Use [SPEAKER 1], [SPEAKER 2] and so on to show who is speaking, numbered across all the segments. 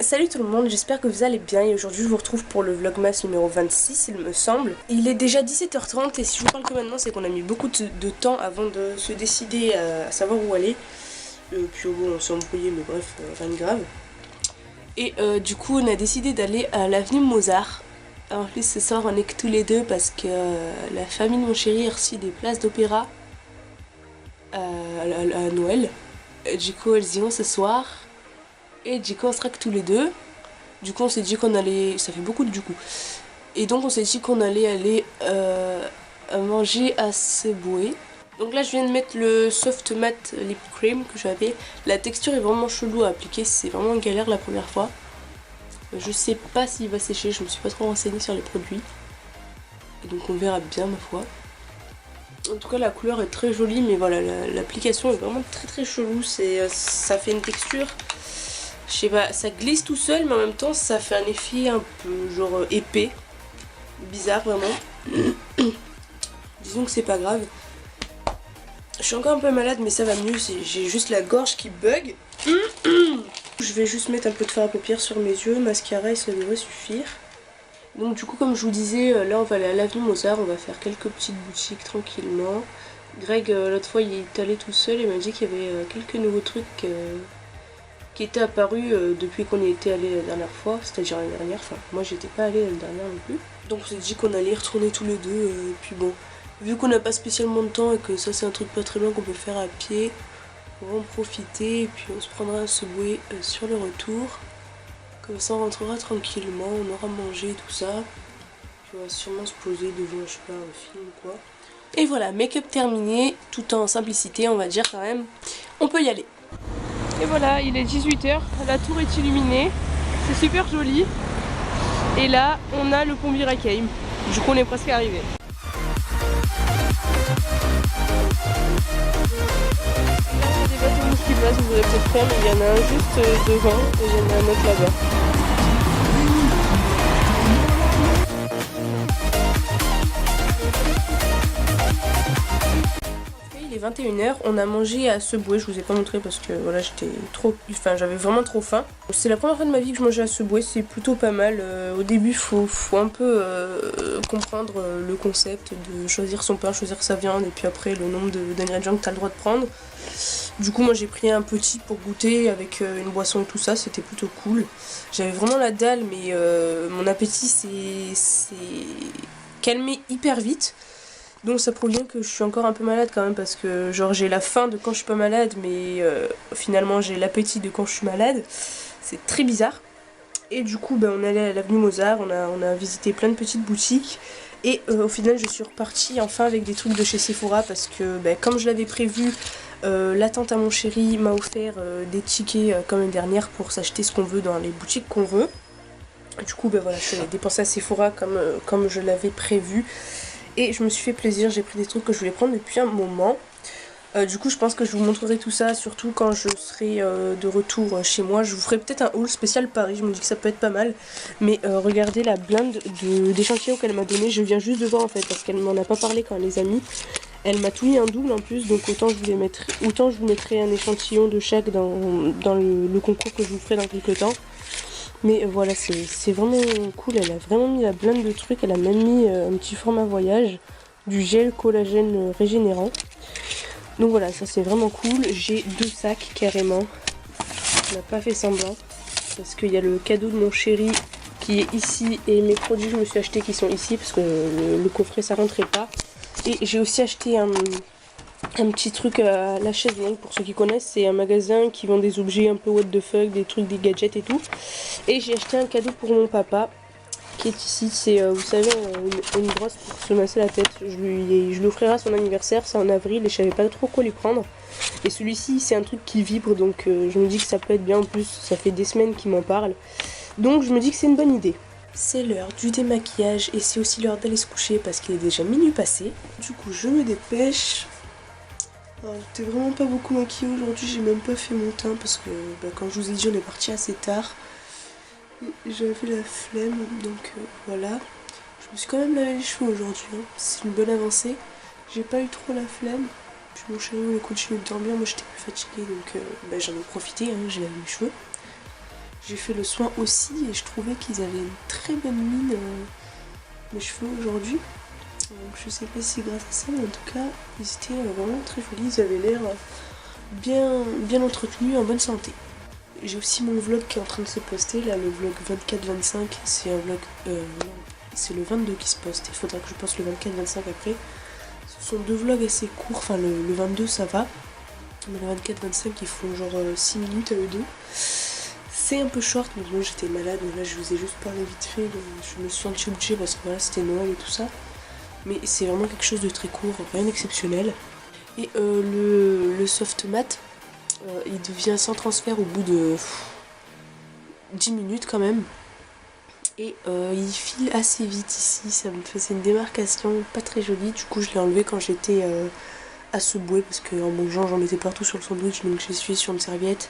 [SPEAKER 1] Salut tout le monde, j'espère que vous allez bien et aujourd'hui je vous retrouve pour le vlogmas numéro 26 il me semble. Il est déjà 17h30 et si je vous parle que maintenant c'est qu'on a mis beaucoup de temps avant de se décider à savoir où aller. Puis bon on s'est embrouillé mais bref rien de grave. Et du coup on a décidé d'aller à l'avenue Mozart. En plus ce soir on est que tous les deux parce que la famille de mon chéri a reçu des places d'opéra à Noël. Du coup elles y vont ce soir. Et du coup on sera que tous les deux. Du coup on s'est dit qu'on allait... Ça fait beaucoup du coup. Et donc on s'est dit qu'on allait aller manger à Subway. Donc là je viens de mettre le soft matte lip cream que j'avais. La texture est vraiment chelou à appliquer, c'est vraiment une galère la première fois. Je sais pas s'il va sécher, je me suis pas trop renseignée sur les produits. Et donc on verra bien ma foi. En tout cas la couleur est très jolie mais voilà l'application est vraiment très chelou. Ça fait une texture... Je sais pas, ça glisse tout seul mais en même temps ça fait un effet un peu genre épais. Bizarre vraiment. Disons que c'est pas grave. Je suis encore un peu malade mais ça va mieux, j'ai juste la gorge qui bug. Je vais juste mettre un peu de fard à paupières sur mes yeux, mascara et ça devrait suffire. Donc du coup comme je vous disais, là on va aller à l'avenue Mozart, on va faire quelques petites boutiques tranquillement. Greg l'autre fois il est allé tout seul et m'a dit qu'il y avait quelques nouveaux trucs qui était apparu depuis qu'on y était allé la dernière fois, c'est-à-dire l'année dernière, enfin moi j'étais pas allée l'année dernière non plus. Donc on s'est dit qu'on allait y retourner tous les deux, puis bon, vu qu'on n'a pas spécialement de temps et que ça c'est un truc pas très loin qu'on peut faire à pied, on va en profiter et puis on se prendra un Subway sur le retour. Comme ça on rentrera tranquillement, on aura mangé tout ça, puis on va sûrement se poser devant, je sais pas, un film ou quoi. Et voilà, make-up terminé, tout en simplicité on va dire quand même, on peut y aller. Et voilà, il est 18h, la tour est illuminée, c'est super joli. Et là, on a le pont Birakeim. Du coup, on est presque arrivé. Il y a des bateaux qui passent, vous aurez peut-être fait, mais il y en a un juste devant et il y en a un autre là-bas. Il est 21h, on a mangé à Subway, je vous ai pas montré parce que voilà j'avais vraiment trop faim. C'est la première fois de ma vie que je mangeais à Subway, c'est plutôt pas mal. Au début faut un peu comprendre le concept de choisir son pain, choisir sa viande et puis après le nombre d'ingrédients que tu as le droit de prendre. Du coup moi j'ai pris un petit pour goûter avec une boisson et tout ça, c'était plutôt cool. J'avais vraiment la dalle mais mon appétit s'est calmé hyper vite. Donc ça prouve bien que je suis encore un peu malade quand même parce que genre j'ai la faim de quand je suis pas malade mais finalement j'ai l'appétit de quand je suis malade. C'est très bizarre. Et du coup on est allé à l'avenue Mozart, on a visité plein de petites boutiques. Et au final je suis repartie enfin avec des trucs de chez Sephora parce que comme je l'avais prévu, la tante à mon chéri m'a offert des tickets comme l'année dernière pour s'acheter ce qu'on veut dans les boutiques qu'on veut. Du coup voilà, je suis allée dépenser à Sephora comme je l'avais prévu. Et je me suis fait plaisir, j'ai pris des trucs que je voulais prendre depuis un moment. Du coup je pense que je vous montrerai tout ça, surtout quand je serai de retour chez moi. Je vous ferai peut-être un haul spécial Paris, je me dis que ça peut être pas mal. Mais regardez la blinde d'échantillons qu'elle m'a donné, je viens juste de voir en fait, parce qu'elle m'en a pas parlé quand elle les a mis. Elle m'a tout mis en double en plus, donc autant je vous mettrai un échantillon de chaque dans le concours que je vous ferai dans quelques temps. Mais voilà, c'est vraiment cool, elle a vraiment mis la blinde de trucs, elle a même mis un petit format voyage, du gel collagène régénérant. Donc voilà, ça c'est vraiment cool, j'ai 2 sacs carrément, on n'a pas fait semblant, parce qu'il y a le cadeau de mon chéri qui est ici et mes produits que je me suis achetés qui sont ici, parce que le coffret ça rentrait pas. Et j'ai aussi acheté un petit truc à la chaise longue, pour ceux qui connaissent, c'est un magasin qui vend des objets un peu what the fuck, des trucs, des gadgets et tout. Et j'ai acheté un cadeau pour mon papa qui est ici, c'est vous savez une brosse pour se masser la tête. Je lui offrirai à son anniversaire, c'est en avril et je savais pas trop quoi lui prendre. Et celui-ci c'est un truc qui vibre donc je me dis que ça peut être bien, en plus ça fait des semaines qu'il m'en parle. Donc je me dis que c'est une bonne idée. C'est l'heure du démaquillage et c'est aussi l'heure d'aller se coucher parce qu'il est déjà minuit passé. Du coup je me dépêche. J'étais vraiment pas beaucoup maquillée aujourd'hui, j'ai même pas fait mon teint parce que comme je vous ai dit on est parti assez tard. J'avais la flemme donc voilà. Je me suis quand même lavé les cheveux aujourd'hui, hein. C'est une bonne avancée. J'ai pas eu trop la flemme. Puis mon chéri il continue de dormir, moi j'étais plus fatiguée donc j'en ai profité, hein, j'ai lavé mes cheveux. J'ai fait le soin aussi et je trouvais qu'ils avaient une très bonne mine, mes cheveux aujourd'hui. Donc je sais pas si grâce à ça, mais en tout cas ils étaient vraiment très jolis, ils avaient l'air bien entretenus, en bonne santé. J'ai aussi mon vlog qui est en train de se poster, là le vlog 24-25, c'est un vlog, c'est le 22 qui se poste, il faudra que je poste le 24-25 après. Ce sont deux vlogs assez courts, enfin le 22 ça va, mais le 24-25 ils font genre 6 minutes à eux deux. C'est un peu short, mais bon j'étais malade, donc là je vous ai juste parlé vite fait, donc je me suis sentie obligée parce que voilà c'était Noël et tout ça. Mais c'est vraiment quelque chose de très court, rien d'exceptionnel. Et le soft mat, il devient sans transfert au bout de 10 minutes quand même. Et il file assez vite ici, ça me faisait une démarcation pas très jolie. Du coup je l'ai enlevé quand j'étais à Subway parce qu'en mangeant j'en mettais partout sur le sandwich, donc j'ai essuyé sur une serviette.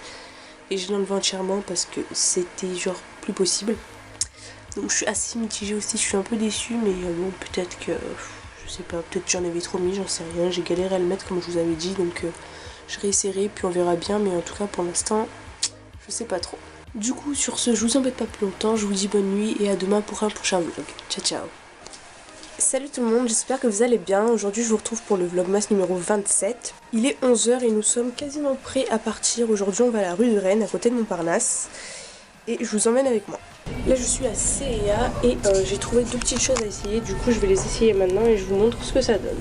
[SPEAKER 1] Et je l'ai enlevé entièrement parce que c'était genre plus possible. Donc je suis assez mitigée aussi, je suis un peu déçue, mais bon peut-être que, je sais pas, peut-être que j'en avais trop mis, j'en sais rien. J'ai galéré à le mettre comme je vous avais dit, donc je réessayerai, puis on verra bien, mais en tout cas pour l'instant, je sais pas trop. Du coup sur ce, je vous embête pas plus longtemps, je vous dis bonne nuit et à demain pour un prochain vlog. Ciao ciao. Salut tout le monde, j'espère que vous allez bien. Aujourd'hui je vous retrouve pour le vlogmas numéro 27. Il est 11 h et nous sommes quasiment prêts à partir. Aujourd'hui on va à la rue de Rennes, à côté de Montparnasse. Et je vous emmène avec moi. Là je suis à C&A et j'ai trouvé deux petites choses à essayer. Du coup je vais les essayer maintenant et je vous montre ce que ça donne.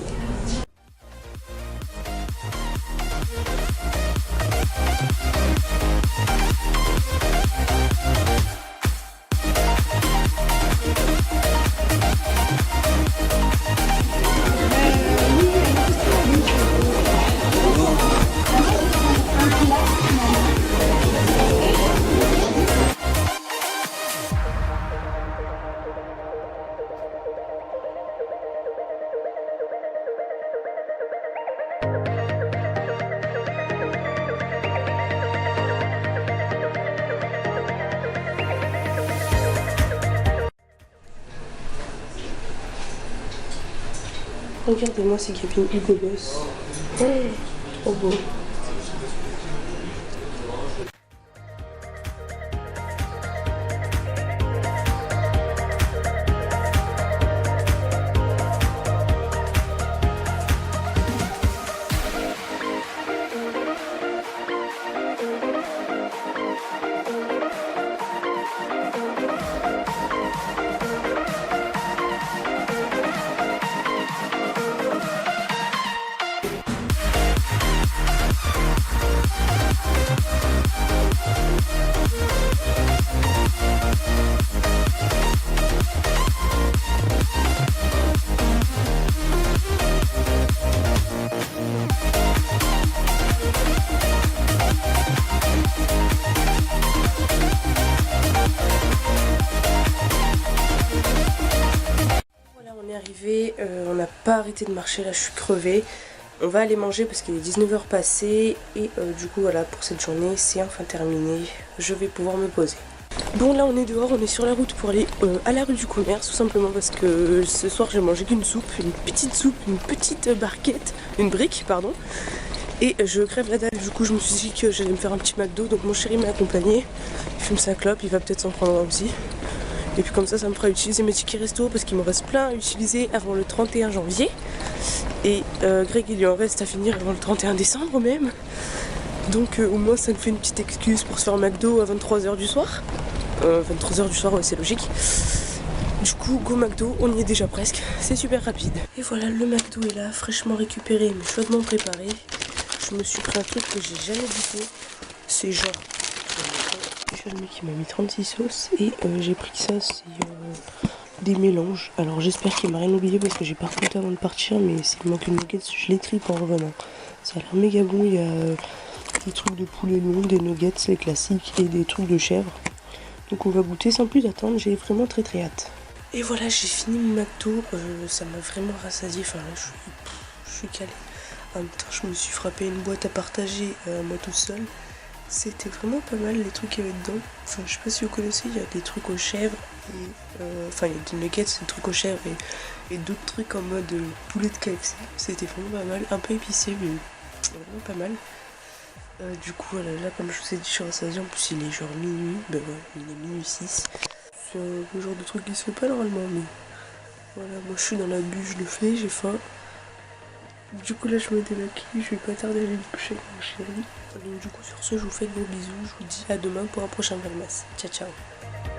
[SPEAKER 1] Regardez-moi ces cabines Hugo Boss. Trop beau. On n'a pas arrêté de marcher, là je suis crevée. On va aller manger parce qu'il est 19 h passé et du coup voilà, pour cette journée c'est enfin terminé. Je vais pouvoir me poser. Bon là on est dehors, on est sur la route pour aller à la rue du commerce, tout simplement parce que ce soir j'ai mangé qu'une soupe, une petite barquette, une brique pardon. Et je crève la dalle, du coup je me suis dit que j'allais me faire un petit McDo, donc mon chéri m'a accompagné. Il fume sa clope, il va peut-être s'en prendre un aussi. Et puis comme ça me fera utiliser mes tickets resto parce qu'il me reste plein à utiliser avant le 31 janvier. Et Greg il lui en reste à finir avant le 31 décembre même. Donc au moins ça me fait une petite excuse pour se faire un McDo à 23 h du soir. 23 h du soir, ouais c'est logique. Du coup go McDo, on y est déjà presque, c'est super rapide. Et voilà, le McDo est là, fraîchement récupéré mais chaudement préparé. Je me suis pris un truc que j'ai jamais goûté. C'est genre... Déjà le mec il m'a mis 36 sauces et j'ai pris ça, c'est des mélanges. Alors j'espère qu'il m'a rien oublié parce que j'ai pas recompté avant de partir, mais s'il manque une nuggets, je les tripe en revenant. Ça a l'air méga bon, il y a des trucs de poulet long, des nuggets, les classiques et des trucs de chèvre. Donc on va goûter sans plus attendre, j'ai vraiment très hâte. Et voilà, j'ai fini mon McDo, ça m'a vraiment rassasié, enfin là je suis calée. En même temps je me suis frappé une boîte à partager moi tout seul. C'était vraiment pas mal les trucs qu'il y avait dedans. Enfin, je sais pas si vous connaissez, il y a des trucs aux chèvres. Enfin, il y a des nuggets, des trucs aux chèvres et d'autres trucs en mode poulet de KFC. C'était vraiment pas mal. Un peu épicé, mais vraiment pas mal. Du coup voilà, là comme je vous ai dit je suis rassasiée, en plus il est genre minuit, ben ouais, il est minuit 6. C'est le genre de truc qui se fait pas normalement, mais voilà, moi je suis dans la bulle, je le fais, j'ai faim. Du coup là je me démaquille, je vais pas tarder à aller me coucher avec mon chéri. Donc du coup sur ce je vous fais de gros bisous, je vous dis à demain pour un prochain Vlogmas. Ciao ciao.